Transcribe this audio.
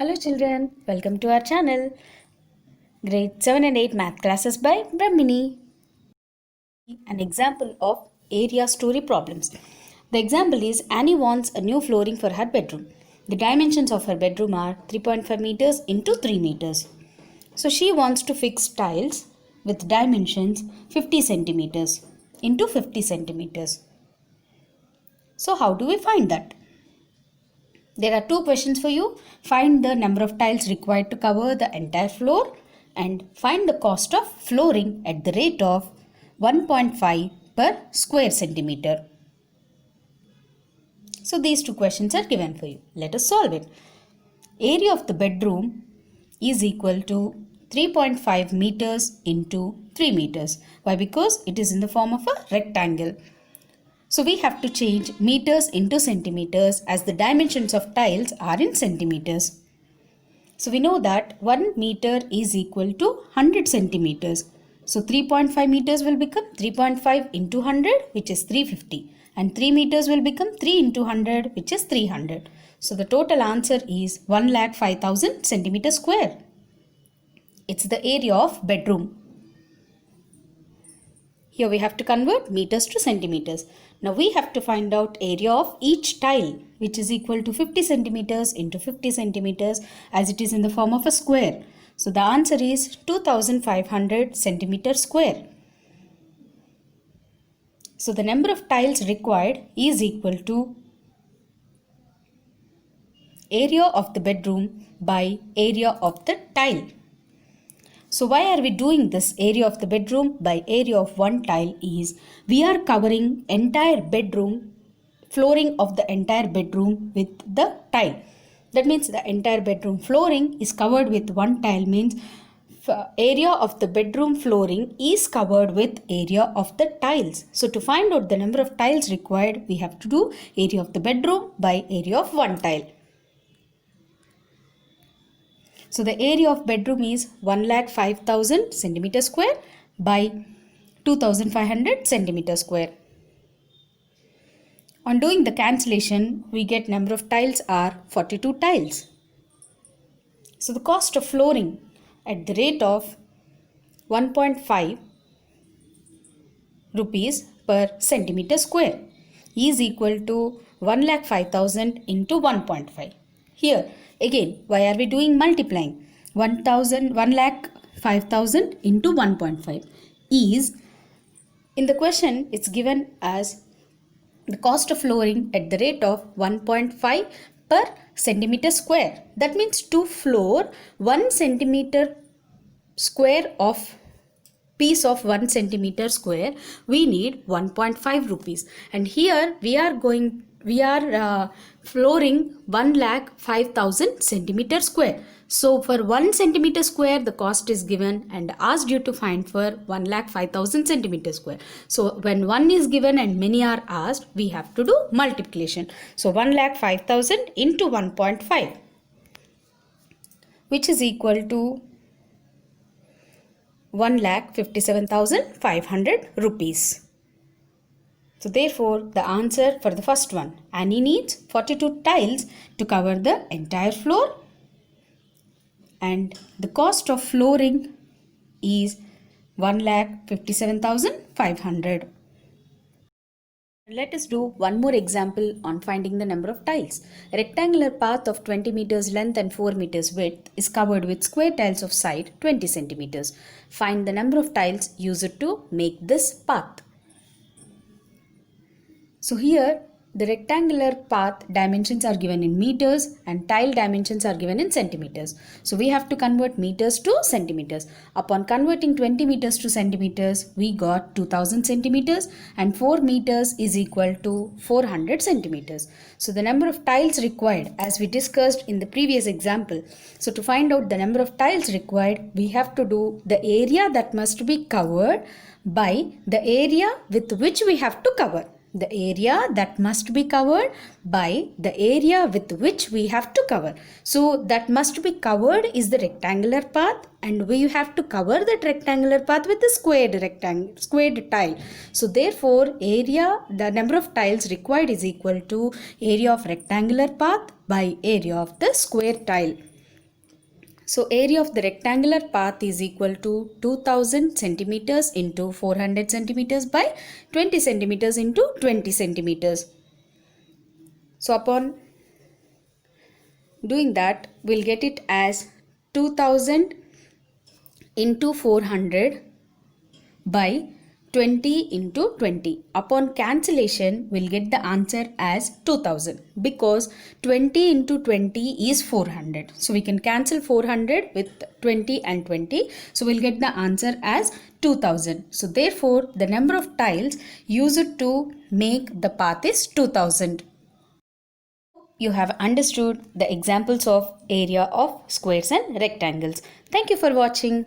Hello children, welcome to our channel. Grade 7 and 8 math classes by Brahmini. An example of area story problems. The example is Annie wants a new flooring for her bedroom. The dimensions of her bedroom are 3.5 meters into 3 meters. So she wants to fix tiles with dimensions 50 centimeters into 50 centimeters. So how do we find that? There are two questions for you. Find the number of tiles required to cover the entire floor and find the cost of flooring at the rate of 1.5 per square centimeter. So these two questions are given for you. Let us solve it. Area of the bedroom is equal to 3.5 meters into 3 meters. Why? Because it is in the form of a rectangle. So we have to change meters into centimeters as the dimensions of tiles are in centimeters. So we know that 1 meter is equal to 100 centimeters. So 3.5 meters will become 3.5 into 100, which is 350. And 3 meters will become 3 into 100, which is 300. So the total answer is 1,05,000 centimeters square. It's the area of bedroom. Here we have to convert meters to centimeters. Now we have to find out area of each tile, which is equal to 50 centimeters into 50 centimeters as it is in the form of a square. So the answer is 2500 centimeters square. So the number of tiles required is equal to area of the bedroom by area of the tile. So why are we doing this area of the bedroom by area of one tile is we are covering entire bedroom, flooring of the entire bedroom with the tile. That means the entire bedroom flooring is covered with one tile means area of the bedroom flooring is covered with area of the tiles. So to find out the number of tiles required, we have to do area of the bedroom by area of one tile. So the area of bedroom is 1,05,000 centimeter square by 2,500 centimeter square. On doing the cancellation, we get number of tiles are 42 tiles. So the cost of flooring at the rate of 1.5 rupees per centimeter square is equal to 1,05,000 into 1.5. Here again, why are we doing multiplying? 1,05,000 into 1.5 is, in the question it's given as the cost of flooring at the rate of 1.5 per centimeter square. That means to floor 1 centimeter square of piece of 1 centimeter square, we need 1.5 rupees. And here we are flooring 1,05,000 centimeter square. So for 1 centimeter square the cost is given and asked you to find for 1,05,000 centimeter square. So when one is given and many are asked, we have to do multiplication. So 1,05,000 into 1.5, which is equal to 1,57,500 rupees. So therefore, the answer for the first one, Annie needs 42 tiles to cover the entire floor and the cost of flooring is 1,57,500. Let us do one more example on finding the number of tiles. A rectangular path of 20 meters length and 4 meters width is covered with square tiles of side 20 centimeters. Find the number of tiles used to make this path. So here the rectangular path dimensions are given in meters and tile dimensions are given in centimeters. So we have to convert meters to centimeters. Upon converting 20 meters to centimeters, we got 2000 centimeters and 4 meters is equal to 400 centimeters. So the number of tiles required as we discussed in the previous example. So to find out the number of tiles required, we have to do the area that must be covered by the area with which we have to cover. The area that must be covered by the area with which we have to cover. So that must be covered is the rectangular path and we have to cover that rectangular path with the squared tile. So therefore area, the number of tiles required is equal to area of rectangular path by area of the square tile. So area of the rectangular path is equal to 2000 centimeters into 400 centimeters by 20 centimeters into 20 centimeters. So upon doing that, we'll get it as 2000 into 400 by 20 into 20. Upon cancellation, we'll get the answer as 2000 because 20 into 20 is 400. So we can cancel 400 with 20 and 20. So we'll get the answer as 2000. So therefore, the number of tiles used to make the path is 2000. You have understood the examples of area of squares and rectangles. Thank you for watching.